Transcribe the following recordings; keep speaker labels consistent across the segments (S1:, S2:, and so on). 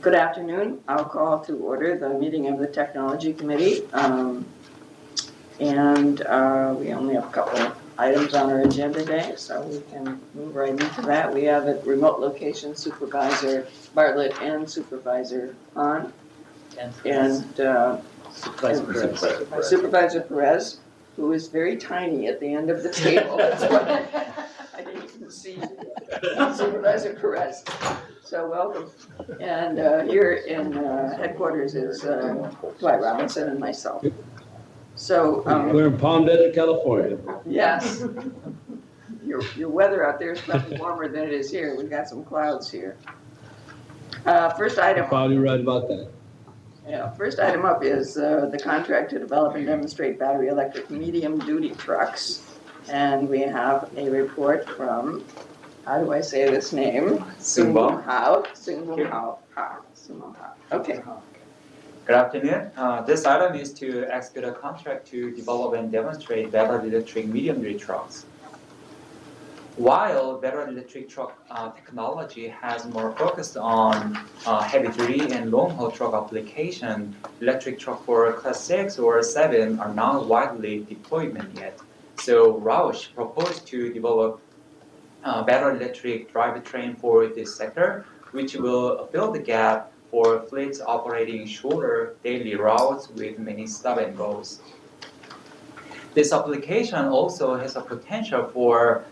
S1: Good afternoon. I'll call to order the meeting of the Technology Committee. We only have a couple of items on our agenda today, so we can move right into that. We have a remote location Supervisor Bartlett and Supervisor Hahn. Supervisor Perez, who is very tiny at the end of the table. That's why I didn't even see Supervisor Perez. So welcome. And here in headquarters is Dwight Robinson and myself. So
S2: we're in Palm Desert, California.
S1: Yes. Your weather out there is probably warmer than it is here. We've got some clouds here. First item.
S2: You're probably right about that.
S1: Yeah. First item up is the contract to develop and demonstrate battery electric medium duty trucks, and we have a report from. How do I say this name?
S3: Sungbom
S1: Hao. Okay.
S3: Good afternoon. This item is to execute a contract to develop and demonstrate battery electric medium-duty trucks. While battery electric truck technology has more focused on heavy-duty and long-haul truck application, electric truck for Class 6 or 7 are not widely deployed yet. So Roush proposed to develop battery electric drivetrain for this sector, which will fill the gap for fleets operating shorter daily routes with many stop and goes. This application also has a potential for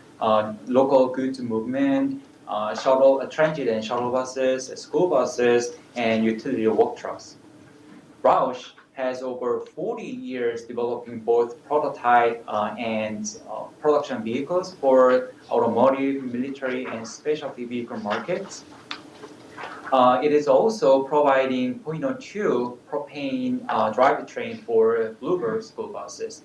S3: local goods movement, transit and shuttle buses, school buses, and utility work trucks. Roush has over 40 years developing both prototype and production vehicles for automotive, military, and specialty vehicle markets. It is also providing 0.02 propane drivetrain for Bluebird school buses.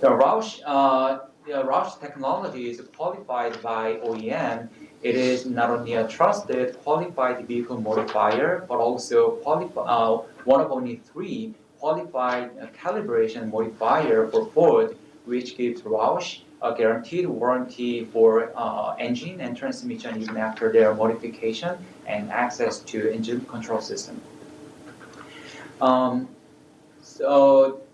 S3: The Roush technology is qualified by OEM. It is not only a trusted, qualified vehicle modifier, but also one of only 3 qualified calibration modifier for Ford, which gives Roush a guaranteed warranty for engine and transmission even after their modification and access to engine control system.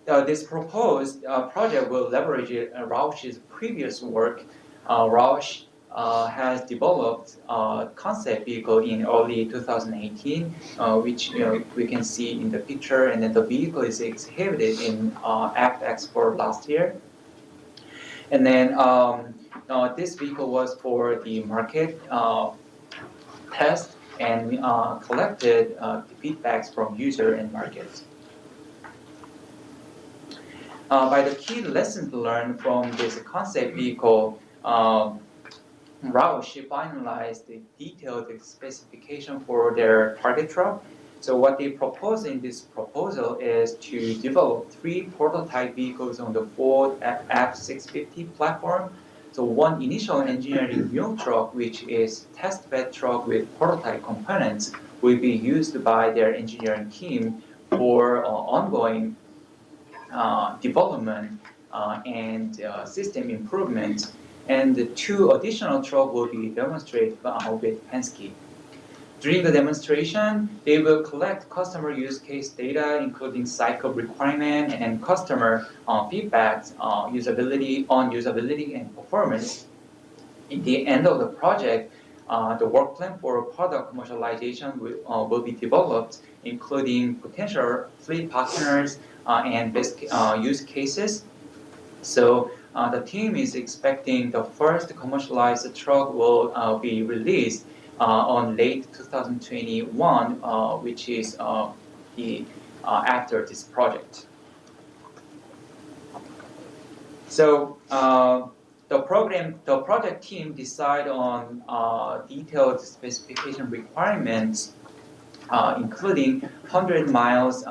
S3: This proposed project will leverage Roush's previous work. Roush has developed a concept vehicle in early 2018, which we can see in the picture, and then the vehicle is exhibited in ACT Expo last year. And then this vehicle was for the market test and collected feedbacks from user and markets. By the key lessons learned from this concept vehicle, Roush finalized the detailed specification for their target truck. So what they propose in this proposal is to develop 3 prototype vehicles on the Ford F650 platform. So one initial engineering mule truck, which is testbed truck with prototype components, will be used by their engineering team for ongoing development and system improvement. And the 2 additional trucks will be demonstrated with Penske. During the demonstration, they will collect customer use case data, including cycle requirement and customer feedbacks on usability and performance. At the end of the project, the work plan for product commercialization will be developed, including potential fleet partners and best use cases. So the team is expecting the first commercialized truck will be released on late 2021, which is after this project. So the project team decide on detailed specification requirements, including 100 miles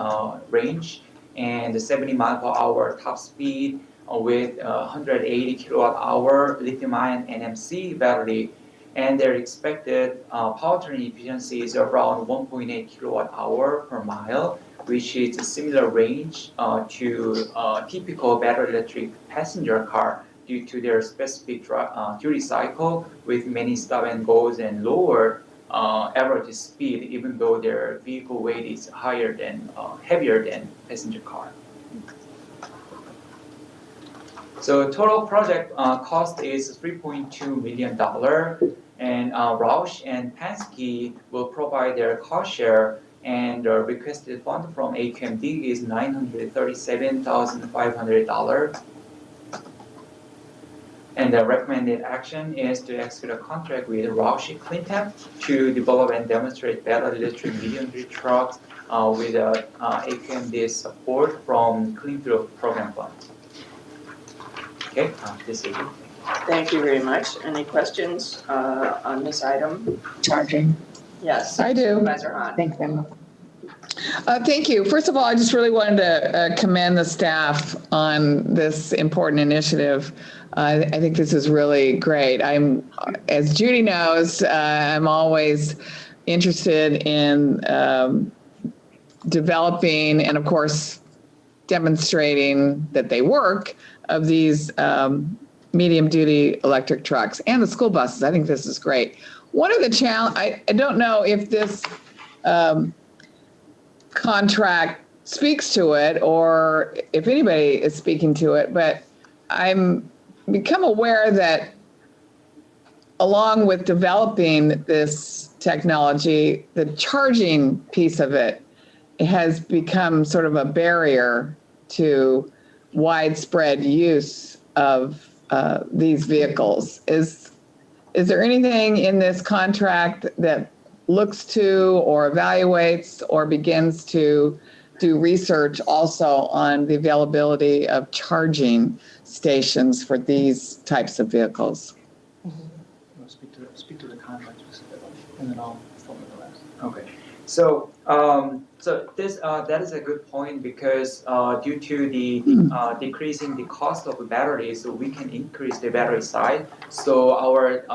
S3: range and 70 miles per hour top speed with 180 kilowatt hour lithium-ion NMC battery, and their expected powertrain efficiency is around 1.8 kilowatt hour per mile, which is a similar range to typical battery electric passenger car due to their specific duty cycle with many stop and goes and lower average speed, even though their vehicle weight is heavier than passenger car. So total project cost is $3.2 million, and Roush and Penske will provide their cost share, and the requested fund from AQMD is $937,500. And the recommended action is to execute a contract with Roush Cleantech to develop and demonstrate battery electric medium-duty trucks with AQMD support from Clean Fuel Program Fund. Okay, this is it.
S1: Thank you very much. Any questions on this item?
S4: Charging.
S1: Yes.
S4: I do.
S1: Supervisor Hahn.
S4: Thank them. Thank you. First of all, I just really wanted to commend the staff on this important initiative. I think this is really great. As Judy knows, I'm always interested in developing and, of course, demonstrating that they work of these medium-duty electric trucks and the school buses. I think this is great. One of the I don't know if this contract speaks to it or if anybody is speaking to it, but I'm become aware that along with developing this technology, the charging piece of it has become sort of a barrier to widespread use of these vehicles. Is there anything in this contract that looks to or evaluates or begins to do research also on the availability of charging stations for these types of vehicles?
S5: Speak to the contract specifically, and then I'll fill in the rest.
S3: Okay, so that is a good point because due to the decreasing the cost of the batteries, so we can increase the battery size. So our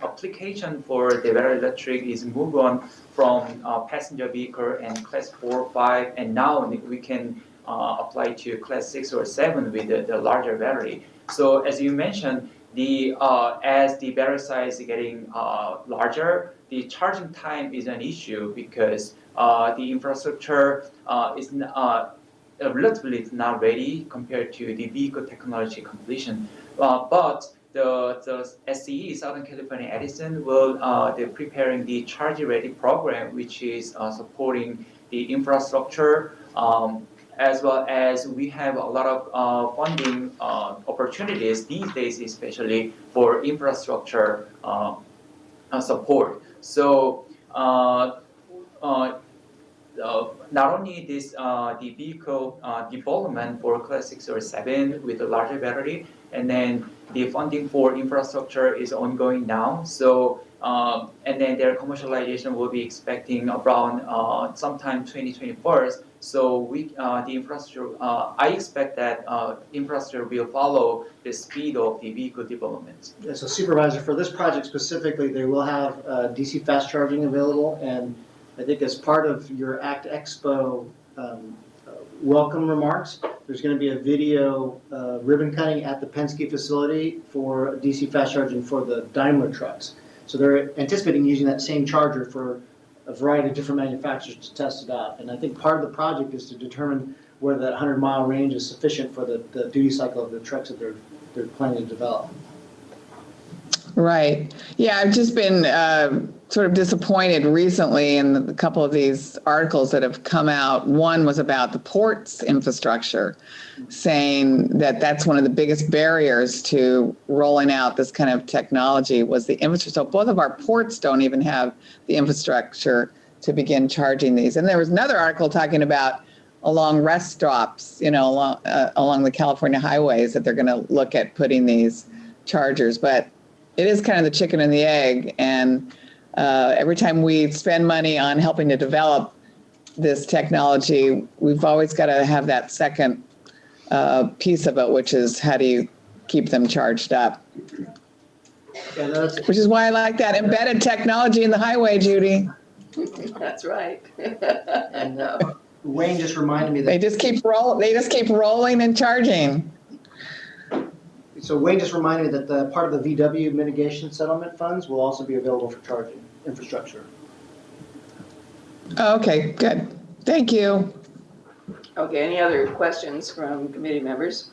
S3: application for the battery electric is move on from passenger vehicle and class 4, 5, and now we can apply to class 6 or 7 with the larger battery. So as you mentioned, as the battery size is getting larger, the charging time is an issue because the infrastructure is relatively not ready compared to the vehicle technology completion. But the SCE, Southern California Edison, they're preparing the Charge Ready program, which is supporting the infrastructure, as well as we have a lot of funding opportunities these days, especially for infrastructure support. So not only this the vehicle development for class 6 or 7 with a larger battery, and then the funding for infrastructure is ongoing now. So and then their commercialization will be expecting around sometime 2021. So the infrastructure, I expect that infrastructure will follow the speed of the vehicle development.
S5: Yeah, so Supervisor, for this project specifically, they will have DC fast charging available, and I think as part of your ACT Expo welcome remarks, there's going to be a video ribbon cutting at the Penske facility for DC fast charging for the Daimler trucks. So they're anticipating using that same charger for a variety of different manufacturers to test it out. And I think part of the project is to determine whether that 100-mile range is sufficient for the duty cycle of the trucks that they're planning to develop.
S4: Right. Yeah, I've just been sort of disappointed recently in a couple of these articles that have come out. One was about the ports infrastructure, saying that that's one of the biggest barriers to rolling out this kind of technology was the infrastructure. So both of our ports don't even have the infrastructure to begin charging these. And there was another article talking about along rest stops, along the California highways, that they're going to look at putting these chargers. But it is kind of the chicken and the egg, and every time we spend money on helping to develop this technology, we've always got to have that second piece of it, which is how do you keep them charged up?
S5: Yeah,
S4: which is why I like that embedded technology in the highway, Judy.
S1: That's right.
S5: And Wayne just reminded me that
S4: They just keep rolling and charging.
S5: So Wayne just reminded me that the part of the VW mitigation settlement funds will also be available for charging. infrastructure.
S4: Okay, good. Thank you.
S1: Okay, any other questions from committee members?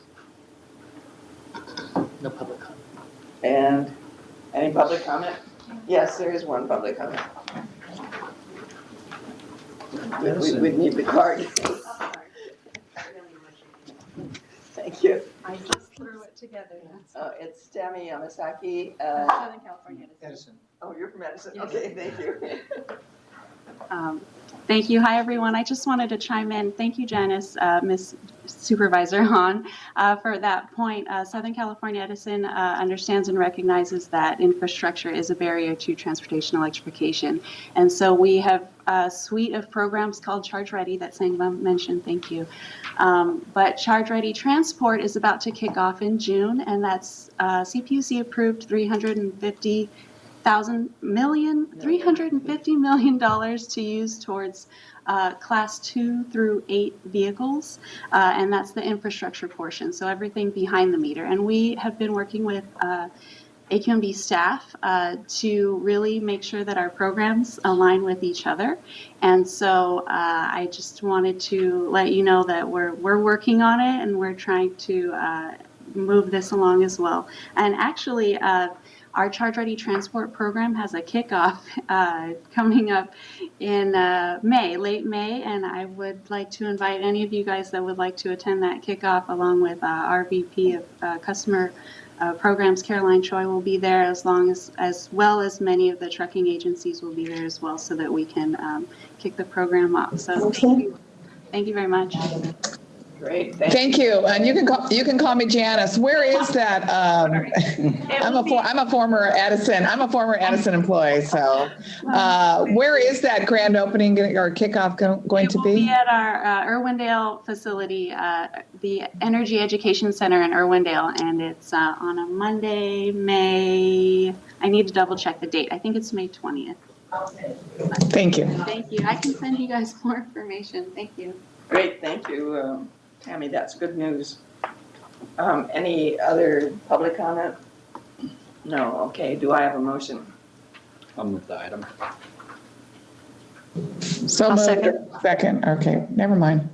S5: No public comment.
S1: And any public comment? Yes, there is one public comment. We need the card. Thank you.
S6: I just threw it together.
S1: It's Tammy Yamasaki.
S6: Southern California.
S5: Edison.
S1: Oh, you're from Edison?
S6: Yes.
S1: Okay, thank you.
S6: Thank you. Hi, everyone. I just wanted to chime in. Thank you, Janice, Ms. Supervisor Hahn, for that point. Southern California Edison understands and recognizes that infrastructure is a barrier to transportation electrification. And so we have a suite of programs called Charge Ready that Sangbum mentioned. Thank you. But Charge Ready Transport is about to kick off in June, and that's CPUC approved $350 million to use towards class 2 through 8 vehicles, and that's the infrastructure portion, so everything behind the meter. And we have been working with AQMD staff to really make sure that our programs align with each other. And so I just wanted to let you know that we're working on it, and we're trying to move this along as well. And actually, our Charge Ready Transport program has a kickoff coming up in late May, and I would like to invite any of you guys that would like to attend that kickoff, along with our VP of Customer Programs, Caroline Choi, will be there, as well as many of the trucking agencies will be there as well, so that we can kick the program off. So thank you very much.
S1: Great,
S4: Thank you. And you can call me Janice. Where is that? I'm a former Edison employee. So where is that grand opening or kickoff going to be?
S6: It will be at our Irwindale facility, the Energy Education Center in Irwindale, and it's on a Monday, I need to double check the date. I think it's May 20th.
S4: Thank you.
S6: Thank you. I can send you guys more information. Thank you.
S1: Great, thank you, Tammy, that's good news. Any other public comment? No, okay, do I have a motion?
S2: I'll move the item.
S4: So
S6: I'll
S4: moved. Second. Okay, never mind.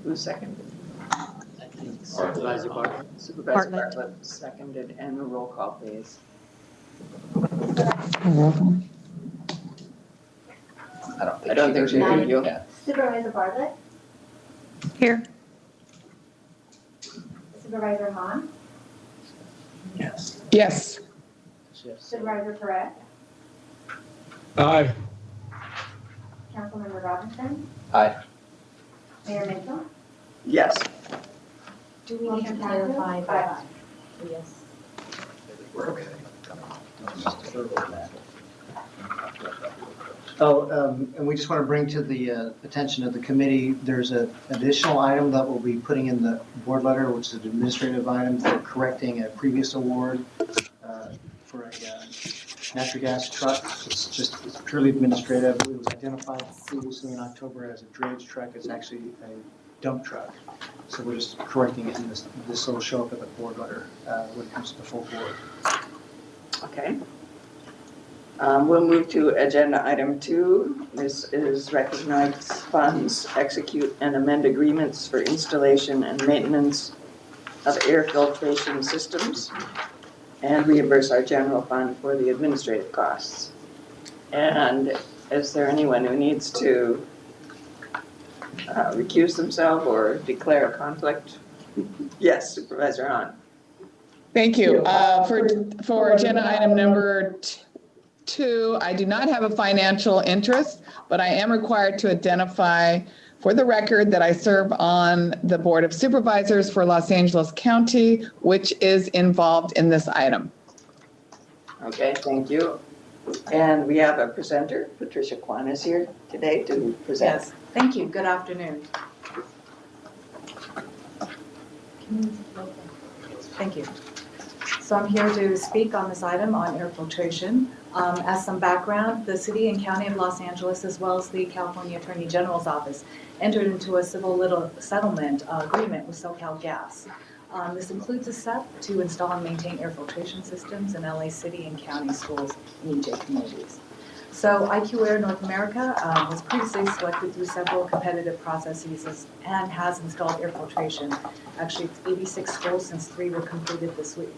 S1: Who seconded?
S5: Supervisor Bartlett.
S1: Supervisor Bartlett seconded, and a roll call, please. I don't think she heard you.
S2: Yeah.
S7: Supervisor Bartlett?
S6: Here.
S7: Supervisor Hahn?
S2: Yes.
S4: Yes.
S7: Supervisor Perez?
S2: Aye.
S7: Councilmember Robinson?
S2: Aye.
S7: Mayor Mitchell?
S1: Yes.
S7: Do we need to clarify that? Yes.
S5: Okay. Oh, and we just want to bring to the attention of the committee, there's an additional item that we'll be putting in the board letter, which is an administrative item for correcting a previous award for a natural gas truck. It's purely administrative. It was identified previously in October as a drayage truck. It's actually a dump truck. So we're just correcting it, and this will show up in the board letter when it comes to the full board.
S1: Okay. We'll move to agenda item 2. This is recognize funds, execute and amend agreements for installation and maintenance of air filtration systems, and reimburse our general fund for the administrative costs. And is there anyone who needs to recuse themselves or declare a conflict? Yes, Supervisor Hahn.
S4: Thank you. For agenda item number 2, I do not have a financial interest, but I am required to identify for the record that I serve on the Board of Supervisors for Los Angeles County, which is involved in this item.
S1: Okay, thank you. And we have a presenter, Patricia Kwan is here today to present.
S8: Yes, thank you. Good afternoon. Thank you.
S7: So I'm here to speak on this item on air filtration. As some background, the City and County of Los Angeles, as well as the California Attorney General's Office, entered into a civil settlement agreement with SoCalGas. This includes a SEP to install and maintain air filtration systems in LA City and County schools and EJ communities. So IQ Air North America was previously selected through several competitive processes and has installed air filtration. Actually, it's 86 schools since 3 were completed this week.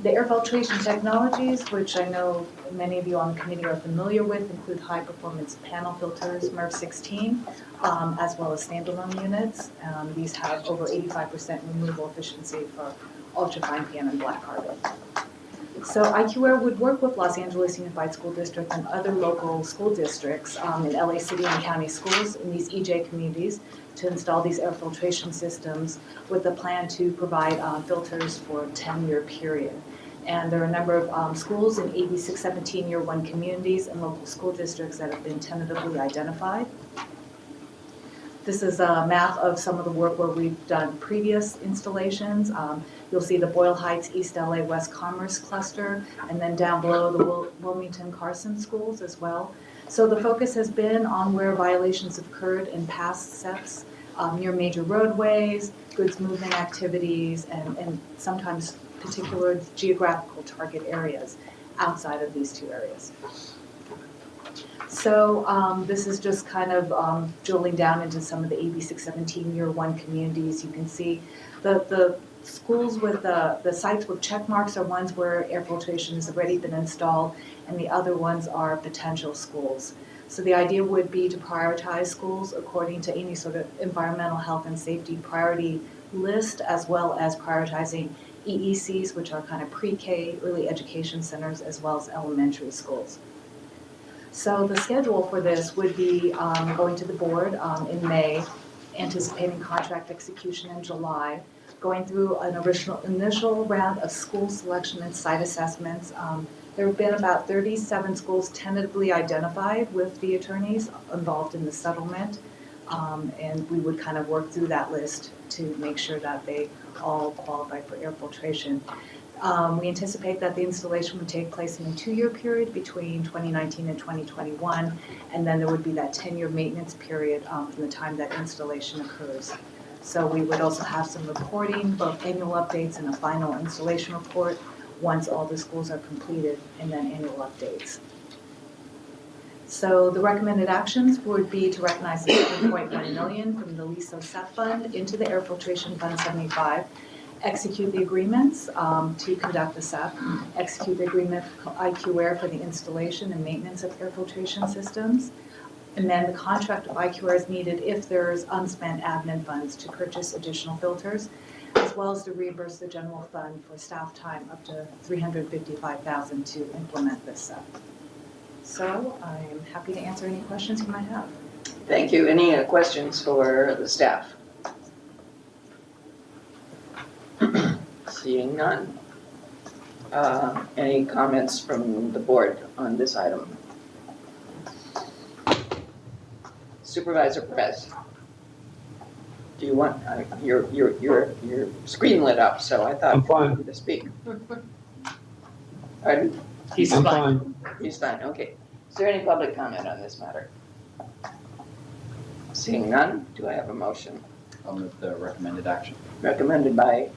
S7: The air filtration technologies, which I know many of you on the committee are familiar with, include high-performance panel filters, MERV 16, as well as standalone units. These have over 85% removal efficiency for ultrafine PM and black carbon. So IQ Air would work with Los Angeles Unified School District and other local school districts in LA City and County schools in these EJ communities to install these air filtration systems with a plan to provide filters for a 10-year period. And there are a number of schools in AB 617 Year 1 communities and local school districts that have been tentatively identified. This is a map of some of the work where we've done previous installations. You'll see the Boyle Heights, East LA, West Commerce cluster, and then down below the Wilmington Carson schools as well. So the focus has been on where violations have occurred in past SEPs, near major roadways, goods movement activities, and sometimes particular geographical target areas outside of these 2 areas. So this is just kind of drilling down into some of the AB 617 Year 1 communities. You can see the schools with the sites with check marks are ones where air filtration has already been installed, and the other ones are potential schools. So the idea would be to prioritize schools according to any sort of environmental health and safety priority list, as well as prioritizing EECs, which are kind of pre-K, early education centers, as well as elementary schools. So the schedule for this would be going to the board in May, anticipating contract execution in July, going through an initial round of school selection and site assessments. There have been about 37 schools tentatively identified with the attorneys involved in the settlement, and we would kind of work through that list to make sure that they all qualify for air filtration. We anticipate that the installation would take place in a 2-year period between 2019 and 2021, and then there would be that 10-year maintenance period from the time that installation occurs. So we would also have some reporting, both annual updates and a final installation report once all the schools are completed, and then annual updates. So the recommended actions would be to recognize the $7.1 million from the LISO SEP fund into the Air Filtration Fund 75, execute the agreements to conduct the SEP, execute the agreement with IQ Air for the installation and maintenance of air filtration systems, and then the contract of IQ Air is needed if there's unspent admin funds to purchase additional filters, as well as to reimburse the general fund for staff time up to $355,000 to implement this SEP. So I am happy to answer any questions you might have.
S1: Thank you. Any questions for the staff? Seeing none. Any comments from the board on this item? Supervisor Perez, do you want, your screen lit up, so I thought
S2: I'm fine.
S1: you wanted to speak. Pardon?
S2: I'm fine.
S1: He's fine, okay. Is there any public comment on this matter? Seeing none, do I have a motion?
S2: I'll move the recommended action.
S1: Recommended by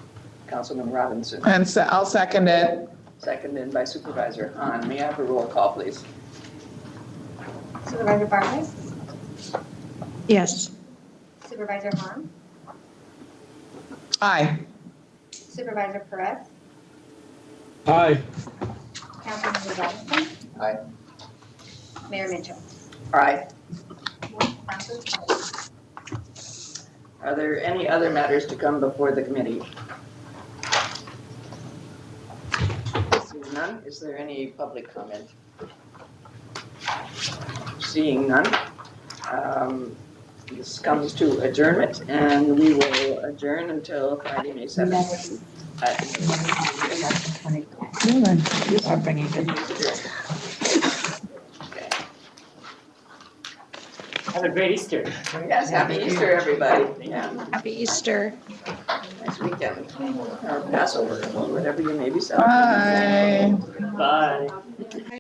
S1: Councilman Robinson,
S4: And so I'll second it.
S1: seconded by Supervisor Hahn. May I have a roll call, please?
S7: Supervisor Barnes?
S8: Yes.
S7: Supervisor Hahn?
S4: Aye.
S7: Supervisor Perez?
S2: Aye.
S7: Councilmember Robinson?
S1: Aye.
S7: Mayor Mitchell?
S1: Aye. Are there any other matters to come before the committee? Seeing none, is there any public comment? Seeing none, this comes to adjournment, and we will adjourn until Friday, May 7th.
S8: You are bringing it.
S1: Okay.
S3: Have a great Easter.
S1: Yes, happy Easter, everybody. Yeah,
S8: Happy Easter.
S1: nice weekend. Or Passover, or whatever you may be celebrating.
S4: Bye.
S3: Bye.